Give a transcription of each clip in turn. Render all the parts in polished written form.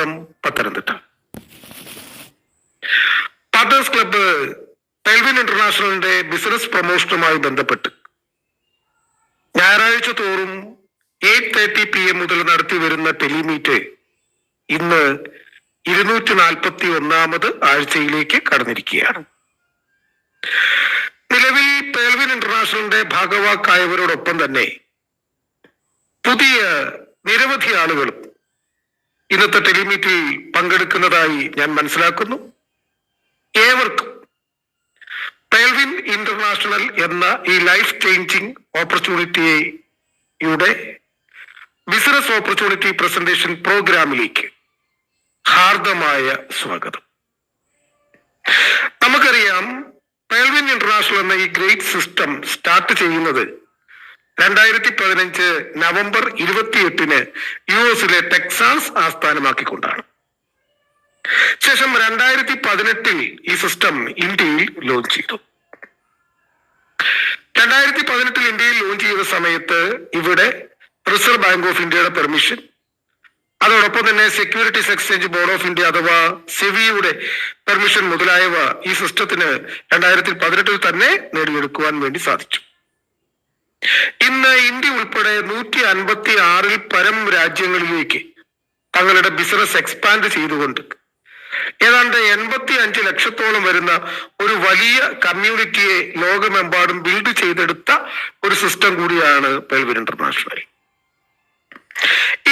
Malappuram, Pathanamthitta. Partners club Pelvin ഇന്റർനാഷണലിന്റെ business പ്രൊമോഷനുമായി ബന്ധപ്പെട്ട് ഞായറാഴ്ച തോറും 8:30 PM മുതൽ നടത്തി വരുന്ന ടെലിമീറ്റ് ഇന്ന് 241ാമത് ആഴ്ചയിലേക്ക് കടന്നിരിക്കുകയാണ്. നിലവിൽ പെൽവിൻ ഇന്റർനാഷണലിന്റെ ഭാഗവാക്കായവരോടൊപ്പം തന്നെ പുതിയ നിരവധി ആളുകളും ഇന്നത്തെ ടെലിമീറ്റിൽ പങ്കെടുക്കുന്നതായി ഞാൻ മനസ്സിലാക്കുന്നു. ഏവർക്കും പെൽവിൻ ഇന്റർനാഷണൽ എന്ന ഈ ലൈഫ് ചേഞ്ചിങ് ഓപ്പർച്യൂണിറ്റിയുടെ ബിസിനസ് ഓപ്പർച്യൂണിറ്റി പ്രസന്റേഷൻ പ്രോഗ്രാമിലേക്ക് ഹാർദമായ സ്വാഗതം. നമുക്കറിയാം, പെൽവിൻ ഇന്റർനാഷണൽ എന്ന ഈ ഗ്രേറ്റ് സിസ്റ്റം സ്റ്റാർട്ട് ചെയ്യുന്നത് 2015 നവംബർ 28 US ടെക്സാസ് ആസ്ഥാനമാക്കിക്കൊണ്ടാണ്. ശേഷം 2018 ഈ സിസ്റ്റം ഇന്ത്യയിൽ ലോഞ്ച് ചെയ്തു. 2018 ഇന്ത്യയിൽ ലോഞ്ച് ചെയ്ത സമയത്ത് ഇവിടെ റിസർവ് ബാങ്ക് ഓഫ് ഇന്ത്യയുടെ പെർമിഷൻ, അതോടൊപ്പം തന്നെ securities exchange board of India അഥവാ സെബിയുടെ പെർമിഷൻ മുതലായവ ഈ സിസ്റ്റത്തിന് 2018 തന്നെ നേടിയെടുക്കുവാൻ വേണ്ടി സാധിച്ചു. ഇന്ന് ഇന്ത്യ ഉൾപ്പെടെ 156 പരം രാജ്യങ്ങളിലേക്ക് തങ്ങളുടെ ബിസിനസ് എക്സ്പാൻഡ് ചെയ്തുകൊണ്ട് ഏതാണ്ട് 85 ലക്ഷത്തോളം വരുന്ന ഒരു വലിയ കമ്മ്യൂണിറ്റിയെ ലോകമെമ്പാടും ബിൽഡ് ചെയ്തെടുത്ത ഒരു സിസ്റ്റം കൂടിയാണ് പെൽവിൻ ഇന്റർനാഷണൽ.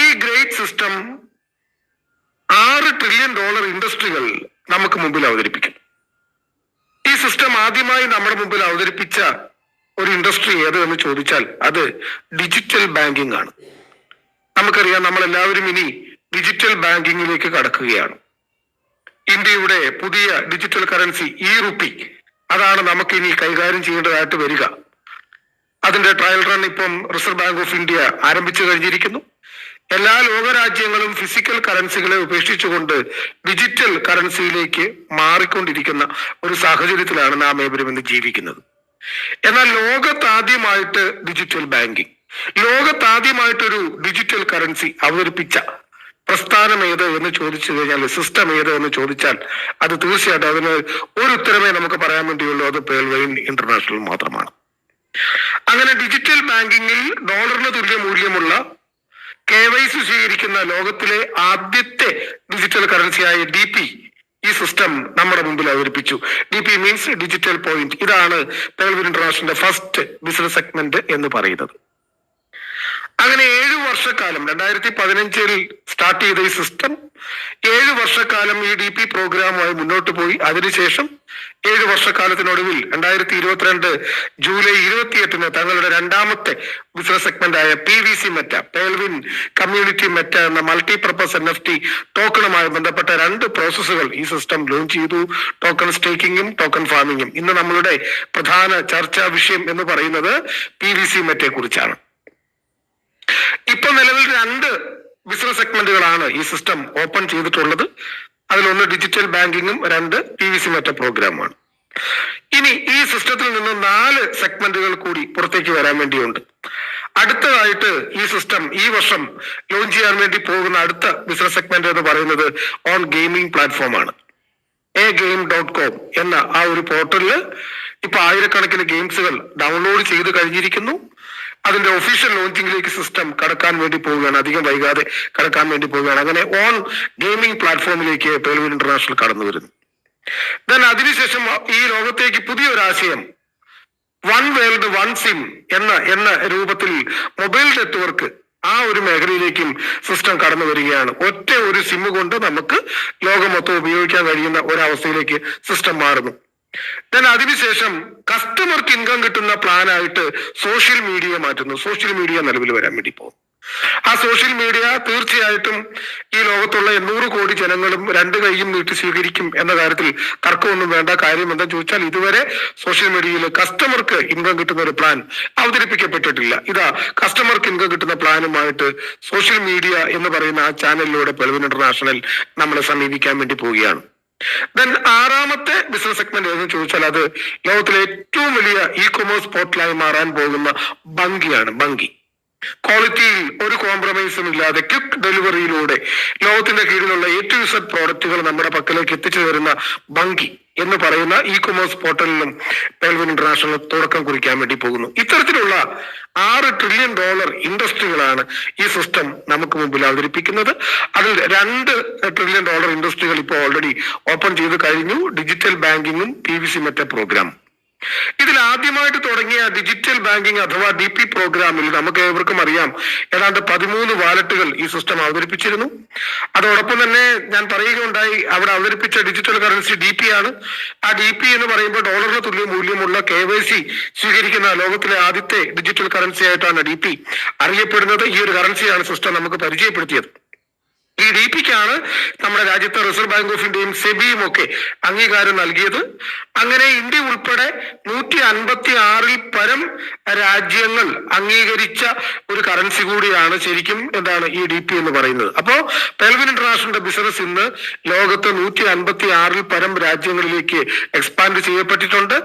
ഈ ഗ്രേറ്റ് സിസ്റ്റം $6 ട്രില്യൺ ഇൻഡസ്ട്രികൾ നമുക്ക് മുമ്പിൽ അവതരിപ്പിക്കും. ഈ സിസ്റ്റം ആദ്യമായി നമ്മുടെ മുമ്പിൽ അവതരിപ്പിച്ച ഒരു ഇൻഡസ്ട്രി ഏത് എന്ന് ചോദിച്ചാൽ അത് ഡിജിറ്റൽ ബാങ്കിങ് ആണ്. നമുക്കറിയാം, നമ്മളെല്ലാവരും ഇനി ഡിജിറ്റൽ ബാങ്കിങ്ങിലേക്ക് കടക്കുകയാണ്. ഇന്ത്യയുടെ പുതിയ ഡിജിറ്റൽ കറൻസി റുപ്പി, അതാണ് നമുക്ക് ഇനി കൈകാര്യം ചെയ്യേണ്ടതായിട്ട് വരിക. അതിന്റെ ട്രയൽ റൺ ഇപ്പം റിസർവ് ബാങ്ക് ഓഫ് ഇന്ത്യ ആരംഭിച്ചു കഴിഞ്ഞിരിക്കുന്നു. എല്ലാ ലോകരാജ്യങ്ങളും ഫിസിക്കൽ കറൻസികളെ ഉപേക്ഷിച്ചുകൊണ്ട് ഡിജിറ്റൽ കറൻസിയിലേക്ക് മാറിക്കൊണ്ടിരിക്കുന്ന ഒരു സാഹചര്യത്തിലാണ് നാം ഏവരും ഇന്ന് ജീവിക്കുന്നത്. എന്നാൽ ലോകത്താദ്യമായിട്ട് ഡിജിറ്റൽ ബാങ്കിങ്, ലോകത്താദ്യമായിട്ടൊരു ഡിജിറ്റൽ കറൻസി അവതരിപ്പിച്ച പ്രസ്ഥാനം ഏത് എന്ന് ചോദിച്ചു കഴിഞ്ഞാൽ, സിസ്റ്റം ഏത് എന്ന് ചോദിച്ചാൽ അത് തീർച്ചയായിട്ടും അതിന് ഒരു ഉത്തരമേ നമുക്ക് പറയാൻ വേണ്ടിയുള്ളൂ, അത് പെൽവിൻ ഇന്റർനാഷണൽ മാത്രമാണ്. അങ്ങനെ ഡിജിറ്റൽ ബാങ്കിങ്ങിൽ ഡോളറിന് തുല്യ മൂല്യമുള്ള KYC സ്വീകരിക്കുന്ന ലോകത്തിലെ ആദ്യത്തെ ഡിജിറ്റൽ കറൻസിയായ DP ഈ സിസ്റ്റം നമ്മുടെ മുമ്പിൽ അവതരിപ്പിച്ചു. DP means digital point. ഇതാണ് പെൽവിൻ ഇന്റർനാഷണലിന്റെ ഫസ്റ്റ് ബിസിനസ് സെഗ്മെന്റ് എന്ന് പറയുന്നത്. അങ്ങനെ 7 വർഷക്കാലം 2015 സ്റ്റാർട്ട് ചെയ്ത ഈ സിസ്റ്റം 7 വർഷക്കാലം ഈ DP പ്രോഗ്രാമുമായി മുന്നോട്ട് പോയി. അതിനുശേഷം 7 വർഷക്കാലത്തിനൊടുവിൽ 2022 ജൂലൈ 28 തങ്ങളുടെ രണ്ടാമത്തെ ബിസിനസ് സെഗ്മെന്റായ PVC meta, Pelvin community meta എന്ന മൾട്ടിപർപ്പസ് NFT ടോക്കണുമായി ബന്ധപ്പെട്ട 2 പ്രോസസ്സുകൾ ഈ സിസ്റ്റം ലോഞ്ച് ചെയ്തു. ടോക്കൺ സ്റ്റേക്കിങ്ങും ടോക്കൺ ഫാമിങ്ങും. ഇന്ന് നമ്മളുടെ പ്രധാന ചർച്ചാ വിഷയം എന്ന് പറയുന്നത് PVC മെറ്റയെ കുറിച്ചാണ്. ഇപ്പൊ നിലവിൽ 2 ബിസിനസ് സെഗ്മെന്റുകളാണ് ഈ സിസ്റ്റം ഓപ്പൺ ചെയ്തിട്ടുള്ളത്. അതിലൊന്ന് ഡിജിറ്റൽ ബാങ്കിങ്ങും 2 PVC മെറ്റ പ്രോഗ്രാമാണ്. ഇനി ഈ സിസ്റ്റത്തിൽ നിന്ന് 4 സെഗ്മെന്റുകൾ കൂടി പുറത്തേക്ക് വരാൻ വേണ്ടിയുണ്ട്. അടുത്തതായിട്ട് ഈ സിസ്റ്റം ഈ വർഷം ലോഞ്ച് ചെയ്യാൻ വേണ്ടി പോകുന്ന അടുത്ത ബിസിനസ് സെഗ്മെന്റ് എന്ന് പറയുന്നത് ഓൺ ഗെയിമിംഗ് പ്ലാറ്റ്ഫോമാണ്. agame.com എന്ന ആ ഒരു പോർട്ടലില് ഇപ്പൊ ആയിരക്കണക്കിന് ഗെയിംസുകൾ ഡൗൺലോഡ് ചെയ്ത് കഴിഞ്ഞിരിക്കുന്നു. അതിന്റെ ഒഫീഷ്യൽ ലോഞ്ചിങ്ങിലേക്ക് സിസ്റ്റം കടക്കാൻ വേണ്ടി പോവുകയാണ്, അധികം വൈകാതെ കടക്കാൻ വേണ്ടി പോവുകയാണ്. അങ്ങനെ ഓൺ ഗെയിമിംഗ് പ്ലാറ്റ്ഫോമിലേക്ക് പെൽവിൻ ഇന്റർനാഷണൽ കടന്നു വരുന്നു. ദെൻ അതിനുശേഷം ഈ ലോകത്തേക്ക് പുതിയൊരാശയം വൺ വേൾഡ് വൺ സിം എന്ന രൂപത്തിൽ മൊബൈൽ നെറ്റ്വർക്ക്, ആ ഒരു മേഖലയിലേക്കും സിസ്റ്റം കടന്നു വരികയാണ്. ഒറ്റ ഒരു സിം കൊണ്ട് നമുക്ക് ലോകം മൊത്തം ഉപയോഗിക്കാൻ കഴിയുന്ന ഒരവസ്ഥയിലേക്ക് സിസ്റ്റം മാറുന്നു. ദെൻ അതിനുശേഷം കസ്റ്റമർക്ക് ഇൻകം കിട്ടുന്ന പ്ലാനായിട്ട് സോഷ്യൽ മീഡിയ മാറ്റുന്നു. സോഷ്യൽ മീഡിയ നിലവിൽ വരാൻ വേണ്ടി പോകും. ആ സോഷ്യൽ മീഡിയ തീർച്ചയായിട്ടും ഈ ലോകത്തുള്ള 800 കോടി ജനങ്ങളും 2 കൈയും നീട്ടി സ്വീകരിക്കും എന്ന കാര്യത്തിൽ തർക്കമൊന്നും വേണ്ട. കാര്യം എന്താണെന്ന് ചോദിച്ചാൽ ഇതുവരെ സോഷ്യൽ മീഡിയയിൽ കസ്റ്റമർക്ക് ഇൻകം കിട്ടുന്ന ഒരു പ്ലാൻ അവതരിപ്പിക്കപ്പെട്ടിട്ടില്ല. ഇതാ കസ്റ്റമർക്ക് ഇൻകം കിട്ടുന്ന പ്ലാനുമായിട്ട് സോഷ്യൽ മീഡിയ എന്ന് പറയുന്ന ആ ചാനലിലൂടെ പെൽവിൻ ഇന്റർനാഷണൽ നമ്മളെ സമീപിക്കാൻ വേണ്ടി പോവുകയാണ്. ദെൻ 6ാമത്തെ ബിസിനസ് സെഗ്മെന്റ് എന്ന് ചോദിച്ചാൽ അത് ലോകത്തിലെ ഏറ്റവും വലിയ ഇ കൊമേഴ്സ് പോർട്ടലായി മാറാൻ പോകുന്ന ബങ്കിയാണ്. ബങ്കി ക്വാളിറ്റിയിൽ ഒരു കോംപ്രമൈസും ഇല്ലാതെ ക്വിക്ക് ഡെലിവറിയിലൂടെ ലോകത്തിന്റെ കീഴിലുള്ള A to Z പ്രോഡക്റ്റുകൾ നമ്മുടെ പക്കലേക്ക് എത്തിച്ചു തരുന്ന ഭംഗി എന്ന് പറയുന്ന ഇ-കൊമേഴ്സ് പോർട്ടലിലും പെൽവിൻ ഇന്റർനാഷണൽ തുടക്കം കുറിക്കാൻ വേണ്ടി പോകുന്നു. ഇത്തരത്തിലുള്ള $6 ട്രില്യൺ ഇൻഡസ്ട്രികളാണ് ഈ സിസ്റ്റം നമുക്ക് മുമ്പിൽ അവതരിപ്പിക്കുന്നത്. അതിൽ $2 ട്രില്യൺ ഇൻഡസ്ട്രികൾ ഇപ്പോൾ ഓൾറെഡി ഓപ്പൺ ചെയ്ത് കഴിഞ്ഞു. ഡിജിറ്റൽ ബാങ്കിങ്ങും PVC മെറ്റ പ്രോഗ്രാം. ഇതിൽ ആദ്യമായിട്ട് തുടങ്ങിയ ഡിജിറ്റൽ ബാങ്കിങ് അഥവാ DP പ്രോഗ്രാമിൽ നമുക്ക് ഏവർക്കും അറിയാം ഏതാണ്ട് 13 വാലറ്റുകൾ ഈ സിസ്റ്റം അവതരിപ്പിച്ചിരുന്നു. അതോടൊപ്പം തന്നെ ഞാൻ പറയുകയുണ്ടായി, അവിടെ അവതരിപ്പിച്ച ഡിജിറ്റൽ കറൻസി DP ആണ്. ആ DP എന്ന് പറയുമ്പോൾ ഡോളറിന് തുല്യ മൂല്യമുള്ള KYC സ്വീകരിക്കുന്ന ലോകത്തിലെ ആദ്യത്തെ ഡിജിറ്റൽ കറൻസി ആയിട്ടാണ് DP അറിയപ്പെടുന്നത്. ഈ ഒരു കറൻസിയാണ് സിസ്റ്റം നമുക്ക് പരിചയപ്പെടുത്തിയത്. ഈ DPക്കാണ് നമ്മുടെ രാജ്യത്തെ റിസർവ് ബാങ്ക് ഓഫ് ഇന്ത്യയും സെബിയും ഒക്കെ അംഗീകാരം നൽകിയത്. അങ്ങനെ ഇന്ത്യ ഉൾപ്പെടെ 156 പരം രാജ്യങ്ങൾ അംഗീകരിച്ച ഒരു കറൻസി കൂടിയാണ് ശരിക്കും എന്താണ് ഈ DP എന്ന് പറയുന്നത്. അപ്പോ പെൽവിൻ ഇന്റർനാഷണലിന്റെ ബിസിനസ് ഇന്ന് ലോകത്ത് 156 പരം രാജ്യങ്ങളിലേക്ക് എക്സ്പാൻഡ് ചെയ്യപ്പെട്ടിട്ടുണ്ട്.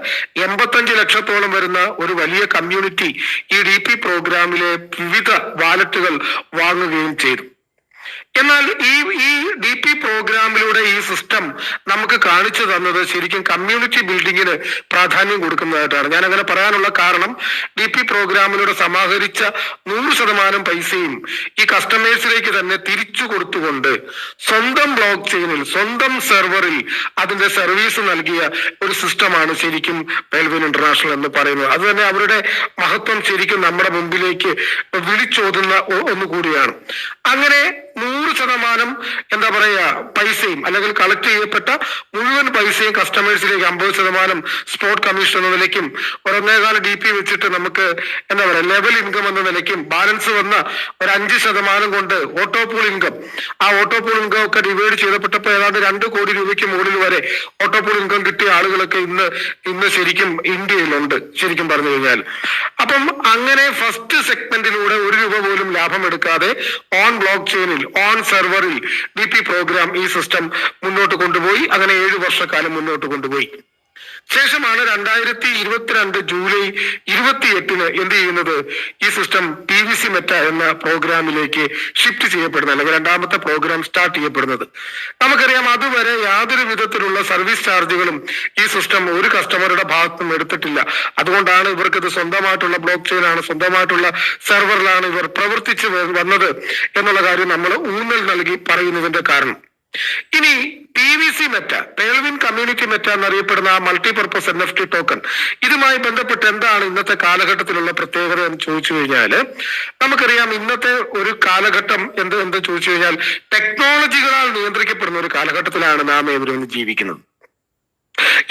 85 ലക്ഷത്തോളം വരുന്ന ഒരു വലിയ കമ്മ്യൂണിറ്റി ഈ DP പ്രോഗ്രാമിലെ വിവിധ വാലറ്റുകൾ വാങ്ങുകയും ചെയ്തു. എന്നാൽ ഈ DP പ്രോഗ്രാമിലൂടെ ഈ സിസ്റ്റം നമുക്ക് കാണിച്ചു തന്നത് ശരിക്കും കമ്മ്യൂണിറ്റി ബിൽഡിങ്ങിന് പ്രാധാന്യം കൊടുക്കുന്നതായിട്ടാണ്. ഞാൻ അങ്ങനെ പറയാനുള്ള കാരണം DP പ്രോഗ്രാമിലൂടെ സമാഹരിച്ച 100% പൈസയും ഈ കസ്റ്റമേഴ്സിലേക്ക് തന്നെ തിരിച്ചു കൊടുത്തുകൊണ്ട് സ്വന്തം ബ്ലോക്ക് ചെയിനിൽ സ്വന്തം സെർവറിൽ അതിന്റെ സർവീസ് നൽകിയ ഒരു സിസ്റ്റമാണ് ശരിക്കും പെൽവിൻ ഇന്റർനാഷണൽ എന്ന് പറയുന്നത്. അത് തന്നെ അവരുടെ മഹത്വം ശരിക്കും നമ്മുടെ മുമ്പിലേക്ക് വിളിച്ചോതുന്ന ഒന്നുകൂടിയാണ്. അങ്ങനെ 100% എന്താ പറയാ പൈസയും അല്ലെങ്കിൽ കളക്ട് ചെയ്യപ്പെട്ട മുഴുവൻ പൈസയും കസ്റ്റമേഴ്സിലേക്ക് 50% സ്പോട്ട് കമ്മീഷൻ എന്ന നിലയ്ക്കും 1.25 DP വെച്ചിട്ട് നമുക്ക് എന്താ പറയാ ലെവൽ ഇൻകം എന്ന നിലയ്ക്കും ബാലൻസ് വന്ന ഒരു 5% കൊണ്ട് ഓട്ടോപൂൾ ഇൻകം, ആ ഓട്ടോപൂൾ ഇൻകം ഒക്കെ ഡിവൈഡ് ചെയ്തപ്പെട്ടപ്പോൾ ഏതാണ്ട് 2 കോടി രൂപയ്ക്ക് മുകളിൽ വരെ ഓട്ടോപൂൾ ഇൻകം കിട്ടിയ ആളുകളൊക്കെ ഇന്ന് ശരിക്കും ഇന്ത്യയിലുണ്ട് ശരിക്കും പറഞ്ഞു കഴിഞ്ഞാൽ. അപ്പം അങ്ങനെ ഫസ്റ്റ് സെഗ്മെന്റിലൂടെ 1 രൂപ പോലും ലാഭം എടുക്കാതെ ഓൺ ബ്ലോക്ക് ചെയിനിൽ ഓൺ സെർവറിൽ DP പ്രോഗ്രാം ഈ സിസ്റ്റം മുന്നോട്ട് കൊണ്ടുപോയി. അങ്ങനെ 7 വർഷക്കാലം മുന്നോട്ട് കൊണ്ടുപോയി. ശേഷമാണ് 2022 ജൂലൈ 28 എന്ത് ചെയ്യുന്നത്, ഈ സിസ്റ്റം PVC മെറ്റ എന്ന പ്രോഗ്രാമിലേക്ക് ഷിഫ്റ്റ് ചെയ്യപ്പെടുന്നത് അല്ലെങ്കിൽ രണ്ടാമത്തെ പ്രോഗ്രാം സ്റ്റാർട്ട് ചെയ്യപ്പെടുന്നത്. നമുക്കറിയാം അതുവരെ യാതൊരു വിധത്തിലുള്ള സർവീസ് ചാർജുകളും ഈ സിസ്റ്റം ഒരു കസ്റ്റമറുടെ ഭാഗത്തുനിന്നും എടുത്തിട്ടില്ല. അതുകൊണ്ടാണ് ഇവർക്ക് ഇത് സ്വന്തമായിട്ടുള്ള ബ്ലോക്ക് ചെയിൻ ആണ്, സ്വന്തമായിട്ടുള്ള സെർവറിലാണ് ഇവർ പ്രവർത്തിച്ചു വന്നത് എന്നുള്ള കാര്യം നമ്മൾ ഊന്നൽ നൽകി പറയുന്നതിന്റെ കാരണം. ഇനി PVC meta, Pelvin community Meta എന്നറിയപ്പെടുന്ന ആ മൾട്ടിപർപ്പസ് NFT ടോക്കൺ, ഇതുമായി ബന്ധപ്പെട്ട് എന്താണ് ഇന്നത്തെ കാലഘട്ടത്തിലുള്ള പ്രത്യേകത എന്ന് ചോദിച്ചു കഴിഞ്ഞാല് നമുക്കറിയാം ഇന്നത്തെ ഒരു കാലഘട്ടം എന്ത് ചോദിച്ചു കഴിഞ്ഞാൽ ടെക്നോളജികളാൽ നിയന്ത്രിക്കപ്പെടുന്ന ഒരു കാലഘട്ടത്തിലാണ് നാം ഏവരും ജീവിക്കുന്നത്.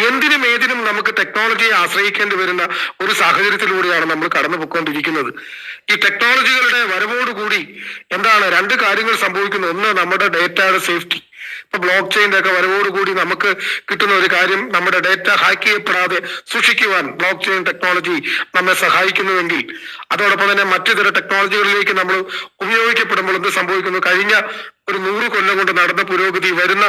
എന്തിനും ഏതിനും നമുക്ക് ടെക്നോളജിയെ ആശ്രയിക്കേണ്ടി വരുന്ന ഒരു സാഹചര്യത്തിലൂടെയാണ് നമ്മൾ കടന്നു പോയിക്കൊണ്ടിരിക്കുന്നത്. ഈ ടെക്നോളജികളുടെ വരവോടുകൂടി എന്താണ് 2 കാര്യങ്ങൾ സംഭവിക്കുന്നത്. ഒന്ന്, നമ്മുടെ ഡേറ്റയുടെ സേഫ്റ്റി. ഇപ്പൊ ബ്ലോക്ക് ചെയിൻ്റെ ഒക്കെ വരവോടുകൂടി നമുക്ക് കിട്ടുന്ന ഒരു കാര്യം, നമ്മുടെ ഡേറ്റ ഹാക്ക് ചെയ്യപ്പെടാതെ സൂക്ഷിക്കുവാൻ ബ്ലോക്ക് ചെയിൻ ടെക്നോളജി നമ്മെ സഹായിക്കുന്നുവെങ്കിൽ അതോടൊപ്പം തന്നെ മറ്റു ചില ടെക്നോളജികളിലേക്ക് നമ്മൾ ഉപയോഗിക്കപ്പെടുമ്പോൾ എന്ത് സംഭവിക്കുന്നു, കഴിഞ്ഞ ഒരു 100 കൊല്ലം കൊണ്ട് നടന്ന പുരോഗതി വരുന്ന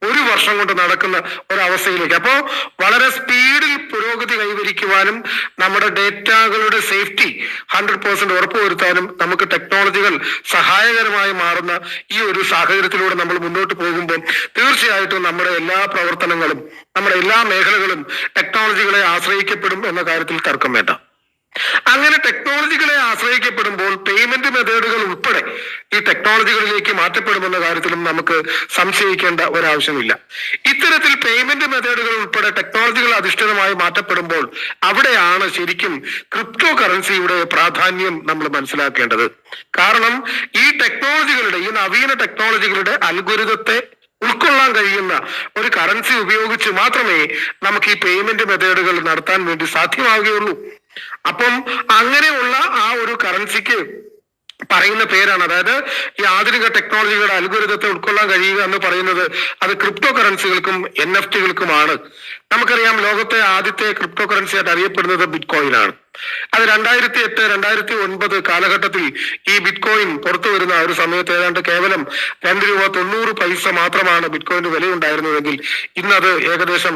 1 വർഷം കൊണ്ട് നടക്കുന്ന ഒരവസ്ഥയിലേക്ക്. അപ്പോ വളരെ സ്പീഡിൽ പുരോഗതി കൈവരിക്കുവാനും നമ്മുടെ ഡേറ്റകളുടെ സേഫ്റ്റി 100% ഉറപ്പുവരുത്താനും നമുക്ക് ടെക്നോളജികൾ സഹായകരമായി മാറുന്ന ഈ ഒരു സാഹചര്യത്തിലൂടെ നമ്മൾ മുന്നോട്ട് പോകുമ്പോൾ തീർച്ചയായിട്ടും നമ്മുടെ എല്ലാ പ്രവർത്തനങ്ങളും നമ്മുടെ എല്ലാ മേഖലകളും ടെക്നോളജികളെ ആശ്രയിക്കപ്പെടും എന്ന കാര്യത്തിൽ തർക്കം വേണ്ട. അങ്ങനെ ടെക്നോളജികളെ ആശ്രയിക്കപ്പെടുമ്പോൾ പേയ്മെന്റ് മെത്തേഡുകൾ ഉൾപ്പെടെ ഈ ടെക്നോളജികളിലേക്ക് മാറ്റപ്പെടുമെന്ന കാര്യത്തിലും നമുക്ക് സംശയിക്കേണ്ട ഒരാവശ്യമില്ല. ഇത്തരത്തിൽ പേയ്മെന്റ് മെത്തേഡുകൾ ഉൾപ്പെടെ ടെക്നോളജികൾ അധിഷ്ഠിതമായി മാറ്റപ്പെടുമ്പോൾ അവിടെയാണ് ശരിക്കും ക്രിപ്റ്റോ കറൻസിയുടെ പ്രാധാന്യം നമ്മൾ മനസ്സിലാക്കേണ്ടത്. കാരണം ഈ ടെക്നോളജികളുടെ ഈ നവീന ടെക്നോളജികളുടെ അൽഗോരിതത്തെ ഉൾക്കൊള്ളാൻ കഴിയുന്ന ഒരു കറൻസി ഉപയോഗിച്ച് മാത്രമേ നമുക്ക് ഈ പേയ്മെന്റ് മെത്തേഡുകൾ നടത്താൻ വേണ്ടി സാധ്യമാവുകയുള്ളൂ. അപ്പം അങ്ങനെയുള്ള ആ ഒരു കറൻസിക്ക് പറയുന്ന പേരാണ്, അതായത് ഈ ആധുനിക ടെക്നോളജികളുടെ അൽഗോരിതത്തെ ഉൾക്കൊള്ളാൻ കഴിയുക എന്ന് പറയുന്നത് അത് ക്രിപ്റ്റോ കറൻസികൾക്കും NFT കൾക്കുമാണ്. നമുക്കറിയാം ലോകത്തെ ആദ്യത്തെ ക്രിപ്റ്റോ കറൻസി ആയിട്ട് അറിയപ്പെടുന്നത് ബിറ്റ്കോയിൻ ആണ്. അത് 2008, 2009 കാലഘട്ടത്തിൽ ഈ ബിറ്റ് കോയിൻ പുറത്തു വരുന്ന ഒരു സമയത്ത് ഏതാണ്ട് കേവലം ₹2.90 മാത്രമാണ് ബിറ്റ് കോയിന് വിലയുണ്ടായിരുന്നതെങ്കിൽ ഇന്നത് ഏകദേശം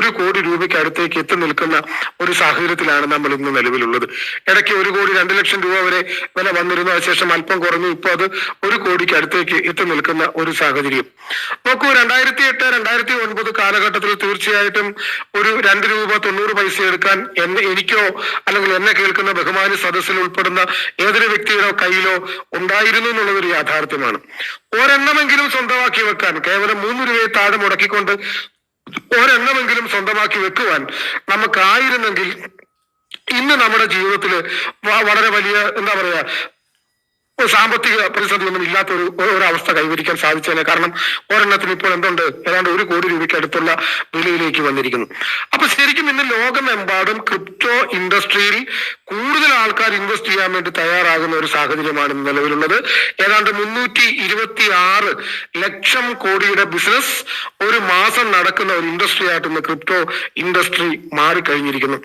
ഒരു കോടി രൂപയ്ക്ക് അടുത്തേക്ക് എത്തി നിൽക്കുന്ന ഒരു സാഹചര്യത്തിലാണ് നമ്മൾ ഇന്ന് നിലവിലുള്ളത്. ഇടയ്ക്ക് 1 കോടി 2 ലക്ഷം രൂപ വരെ വില വന്നിരുന്നു, അതിനുശേഷം അല്പം കുറഞ്ഞു, ഇപ്പൊ അത് 1 കോടിക്ക് അടുത്തേക്ക് എത്തി നിൽക്കുന്ന ഒരു സാഹചര്യം. നോക്കൂ, 2008, 2009 കാലഘട്ടത്തിൽ തീർച്ചയായിട്ടും ഒരു ₹2.90 എടുക്കാൻ എനിക്കോ അല്ലെങ്കിൽ എന്നെ കേൾക്കുന്ന ബഹുമാനി സദസ്സിൽ ഉൾപ്പെടുന്ന ഏതൊരു വ്യക്തിയുടെ കയ്യിലോ ഉണ്ടായിരുന്നു എന്നുള്ളതൊരു യാഥാർത്ഥ്യമാണ്. ഒരെണ്ണമെങ്കിലും സ്വന്തമാക്കി വെക്കാൻ, കേവലം 3 രൂപയെ താഴെ മുടക്കിക്കൊണ്ട് ഒരെണ്ണമെങ്കിലും സ്വന്തമാക്കി വെക്കുവാൻ നമുക്കായിരുന്നെങ്കിൽ ഇന്ന് നമ്മുടെ ജീവിതത്തിൽ വളരെ വലിയ എന്താ പറയാ സാമ്പത്തിക പ്രതിസന്ധി ഒന്നും ഇല്ലാത്ത ഒരു അവസ്ഥ കൈവരിക്കാൻ സാധിച്ചേനെ. കാരണം ഒരെണ്ണത്തിന് ഇപ്പോൾ എന്തുണ്ട്, ഏതാണ്ട് 1 കോടി രൂപയ്ക്ക് അടുത്തുള്ള വിലയിലേക്ക് വന്നിരിക്കുന്നു. അപ്പൊ ശരിക്കും ഇന്ന് ലോകമെമ്പാടും ക്രിപ്റ്റോ ഇൻഡസ്ട്രിയിൽ കൂടുതൽ ആൾക്കാർ ഇൻവെസ്റ്റ് ചെയ്യാൻ വേണ്ടി തയ്യാറാകുന്ന ഒരു സാഹചര്യമാണ് ഇന്ന് നിലവിലുള്ളത്. ഏതാണ്ട് 326 ലക്ഷം കോടിയുടെ ബിസിനസ് ഒരു മാസം നടക്കുന്ന ഒരു ഇൻഡസ്ട്രി ആയിട്ട് ഇന്ന് ക്രിപ്റ്റോ ഇൻഡസ്ട്രി മാറിക്കഴിഞ്ഞിരിക്കുന്നു.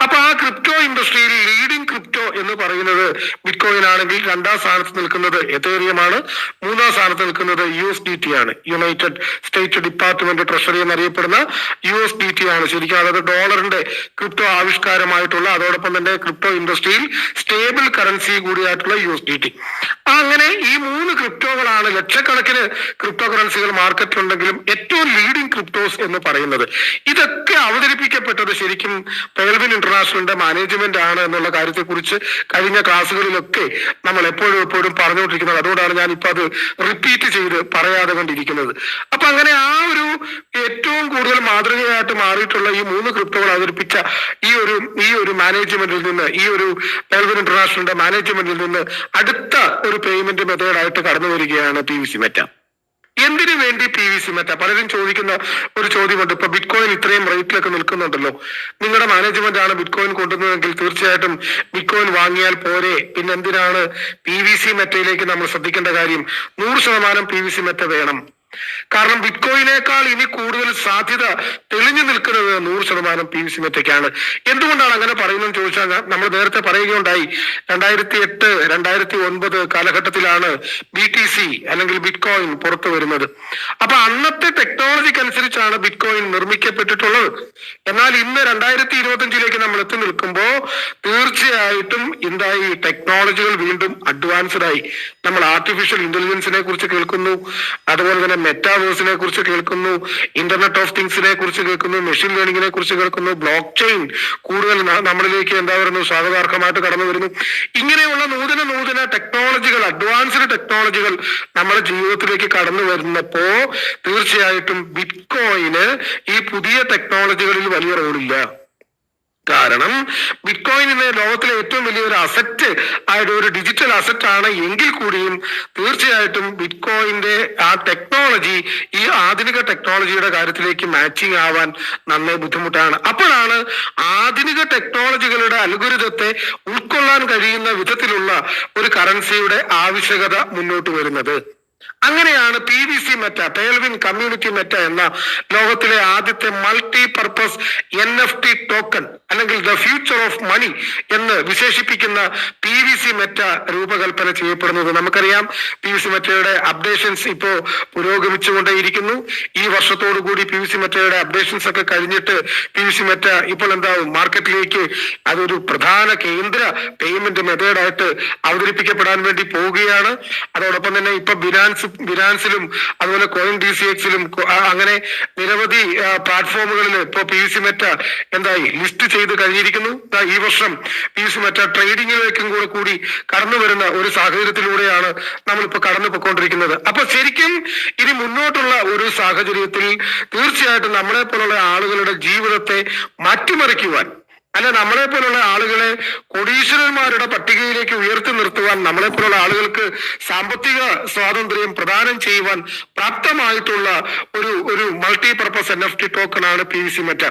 അപ്പൊ ആ ക്രിപ്റ്റോ ഇൻഡസ്ട്രിയിൽ ലീഡിംഗ് ക്രിപ്റ്റോ എന്ന് പറയുന്നത് ബിറ്റ്കോയിൻ ആണെങ്കിൽ, 2ാം സ്ഥാനത്ത് നിൽക്കുന്നത് എതേറിയമാണ്, 3ാം സ്ഥാനത്ത് നിൽക്കുന്നത് USDT ആണ്. യുണൈറ്റഡ് സ്റ്റേറ്റ് ഡിപ്പാർട്ട്മെന്റ് ട്രഷറി എന്നറിയപ്പെടുന്ന USDT ആണ് ശരിക്കും. അതായത് ഡോളറിന്റെ ക്രിപ്റ്റോ ആവിഷ്കാരമായിട്ടുള്ള, അതോടൊപ്പം തന്നെ ക്രിപ്റ്റോ ഇൻഡസ്ട്രിയിൽ സ്റ്റേബിൾ കറൻസി കൂടിയായിട്ടുള്ള USDT. അങ്ങനെ ഈ 3 ക്രിപ്റ്റോകളാണ്, ലക്ഷക്കണക്കിന് ക്രിപ്റ്റോ കറൻസികൾ മാർക്കറ്റിലുണ്ടെങ്കിലും ഏറ്റവും ലീഡിംഗ് ക്രിപ്റ്റോസ് എന്ന് പറയുന്നത്. ഇതൊക്കെ അവതരിപ്പിക്കപ്പെട്ടത് ശരിക്കും പെൽവിൻ ഇന്റർനാഷണലിന്റെ മാനേജ്മെന്റ് ആണ് എന്നുള്ള കാര്യത്തെക്കുറിച്ച് കഴിഞ്ഞ ക്ലാസ്സുകളിലൊക്കെ നമ്മൾ എപ്പോഴും പറഞ്ഞുകൊണ്ടിരിക്കുന്നത്. അതുകൊണ്ടാണ് ഞാൻ ഇപ്പൊ അത് റിപ്പീറ്റ് ചെയ്ത് പറയാതെ കൊണ്ടിരിക്കുന്നത്. അപ്പൊ അങ്ങനെ ആ ഒരു ഏറ്റവും കൂടുതൽ മാതൃകയായിട്ട് മാറിയിട്ടുള്ള ഈ 3 ക്രിപ്റ്റോകൾ അവതരിപ്പിച്ച ഈ ഒരു മാനേജ്മെന്റിൽ നിന്ന്, ഈ ഒരു പെൽവിൻ ഇന്റർനാഷണലിന്റെ മാനേജ്മെന്റിൽ നിന്ന് അടുത്ത ഒരു പേയ്മെന്റ് മെത്തേഡായിട്ട് കടന്നു വരികയാണ് PVC മെറ്റ. എന്തിനു വേണ്ടി PVC മെറ്റ? പലരും ചോദിക്കുന്ന ഒരു ചോദ്യമുണ്ട്. ഇപ്പൊ ബിറ്റ് കോയിൻ ഇത്രയും റേറ്റിലൊക്കെ നിൽക്കുന്നുണ്ടല്ലോ, നിങ്ങളുടെ മാനേജ്മെന്റ് ആണ് ബിറ്റ് കോയിൻ കൊണ്ടുവന്നതെങ്കിൽ തീർച്ചയായിട്ടും ബിറ്റ് കോയിൻ വാങ്ങിയാൽ പോരെ, പിന്നെ എന്തിനാണ് PVC മെറ്റയിലേക്ക് നമ്മൾ ശ്രദ്ധിക്കേണ്ട കാര്യം? 100% PVC മെറ്റ വേണം. കാരണം ബിറ്റ് കോയിനേക്കാൾ ഇനി കൂടുതൽ സാധ്യത തെളിഞ്ഞു നിൽക്കുന്നത് 100% PVC മെറ്റയ്ക്കാണ്. എന്തുകൊണ്ടാണ് അങ്ങനെ പറയുന്നതെന്ന് ചോദിച്ചാൽ, നമ്മൾ നേരത്തെ പറയുകയുണ്ടായി, 2008, 2009 കാലഘട്ടത്തിലാണ് BTC അല്ലെങ്കിൽ ബിറ്റ് കോയിൻ പുറത്തു വരുന്നത്. അപ്പൊ അന്നത്തെ ടെക്നോളജിക്ക് അനുസരിച്ചാണ് ബിറ്റ് കോയിൻ നിർമ്മിക്കപ്പെട്ടിട്ടുള്ളത്. എന്നാൽ ഇന്ന് 2025 നമ്മൾ എത്തി നിൽക്കുമ്പോൾ തീർച്ചയായിട്ടും എന്തായി, ടെക്നോളജികൾ വീണ്ടും അഡ്വാൻസ്ഡ് ആയി. നമ്മൾ ആർട്ടിഫിഷ്യൽ ഇന്റലിജൻസിനെ കുറിച്ച് കേൾക്കുന്നു, അതുപോലെ തന്നെ മെറ്റാവേഴ്സിനെ കുറിച്ച് കേൾക്കുന്നു, ഇന്റർനെറ്റ് ഓഫ് തിങ്സിനെ കുറിച്ച് കേൾക്കുന്നു, മെഷീൻ ലേണിംഗിനെ കുറിച്ച് കേൾക്കുന്നു, ബ്ലോക്ക് ചെയിൻ കൂടുതൽ നമ്മളിലേക്ക് എന്താ പറയുന്നത് സ്വാഗതാർഹമായിട്ട് കടന്നു വരുന്നു. ഇങ്ങനെയുള്ള നൂതന ടെക്നോളജികൾ, അഡ്വാൻസ്ഡ് ടെക്നോളജികൾ നമ്മുടെ ജീവിതത്തിലേക്ക് കടന്നു വരുന്നപ്പോ തീർച്ചയായിട്ടും ബിറ്റ് കോയിന് ഈ പുതിയ ടെക്നോളജികളിൽ വലിയ റോളില്ല. കാരണം ബിറ്റ് കോയിൻ ഇന്ന് ലോകത്തിലെ ഏറ്റവും വലിയൊരു അസറ്റ് ആയിട്ട് ഒരു ഡിജിറ്റൽ അസറ്റ് ആണ് എങ്കിൽ കൂടിയും തീർച്ചയായിട്ടും ബിറ്റ് കോയിന്റെ ആ ടെക്നോളജി ഈ ആധുനിക ടെക്നോളജിയുടെ കാര്യത്തിലേക്ക് മാച്ചിങ് ആവാൻ നന്നേ ബുദ്ധിമുട്ടാണ്. അപ്പോഴാണ് ആധുനിക ടെക്നോളജികളുടെ അൽഗോരിതത്തെ ഉൾക്കൊള്ളാൻ കഴിയുന്ന വിധത്തിലുള്ള ഒരു കറൻസിയുടെ ആവശ്യകത മുന്നോട്ട് വരുന്നത്. അങ്ങനെയാണ് PVC meta, Pelvin community meta എന്ന ലോകത്തിലെ ആദ്യത്തെ മൾട്ടി പർപ്പസ് NFT ടോക്കൺ അല്ലെങ്കിൽ ദ ഫ്യൂച്ചർ ഓഫ് മണി എന്ന് വിശേഷിപ്പിക്കുന്ന PVC മെറ്റ രൂപകൽപ്പന ചെയ്യപ്പെടുന്നത്. നമുക്കറിയാം PVC മെറ്റയുടെ അപ്ഡേഷൻസ് ഇപ്പോ പുരോഗമിച്ചുകൊണ്ടേയിരിക്കുന്നു. ഈ വർഷത്തോടു കൂടി PVC മെറ്റയുടെ അപ്ഡേഷൻസ് ഒക്കെ കഴിഞ്ഞിട്ട് PVC മെറ്റ ഇപ്പോൾ എന്താവും, മാർക്കറ്റിലേക്ക് അതൊരു പ്രധാന കേന്ദ്ര പേയ്മെന്റ് മെത്തേഡായിട്ട് അവതരിപ്പിക്കപ്പെടാൻ വേണ്ടി പോവുകയാണ്. അതോടൊപ്പം തന്നെ ഇപ്പൊ ബിനാൻസിലും അതുപോലെ CoinDCX-ലും അങ്ങനെ നിരവധി പ്ലാറ്റ്ഫോമുകളിൽ ഇപ്പൊ PVC മെറ്റ എന്തായി ലിസ്റ്റ് ചെയ്ത് കഴിഞ്ഞിരിക്കുന്നു. ഈ വർഷം PVC മെറ്റ ട്രേഡിങ്ങിലേക്കും കൂടി കടന്നു വരുന്ന ഒരു സാഹചര്യത്തിലൂടെയാണ് നമ്മളിപ്പോ കടന്നു പോയിക്കൊണ്ടിരിക്കുന്നത്. അപ്പൊ ശരിക്കും ഇനി മുന്നോട്ടുള്ള ഒരു സാഹചര്യത്തിൽ തീർച്ചയായിട്ടും നമ്മളെ പോലുള്ള ആളുകളുടെ ജീവിതത്തെ മാറ്റിമറിക്കുവാൻ, അല്ല നമ്മളെ പോലുള്ള ആളുകളെ കോടീശ്വരന്മാരുടെ പട്ടികയിലേക്ക് ഉയർത്തി നിർത്തുവാൻ, നമ്മളെ പോലുള്ള ആളുകൾക്ക് സാമ്പത്തിക സ്വാതന്ത്ര്യം പ്രദാനം ചെയ്യുവാൻ പ്രാപ്തമായിട്ടുള്ള ഒരു മൾട്ടി പർപ്പസ് NFT ടോക്കൺ ആണ് PVC മെറ്റ.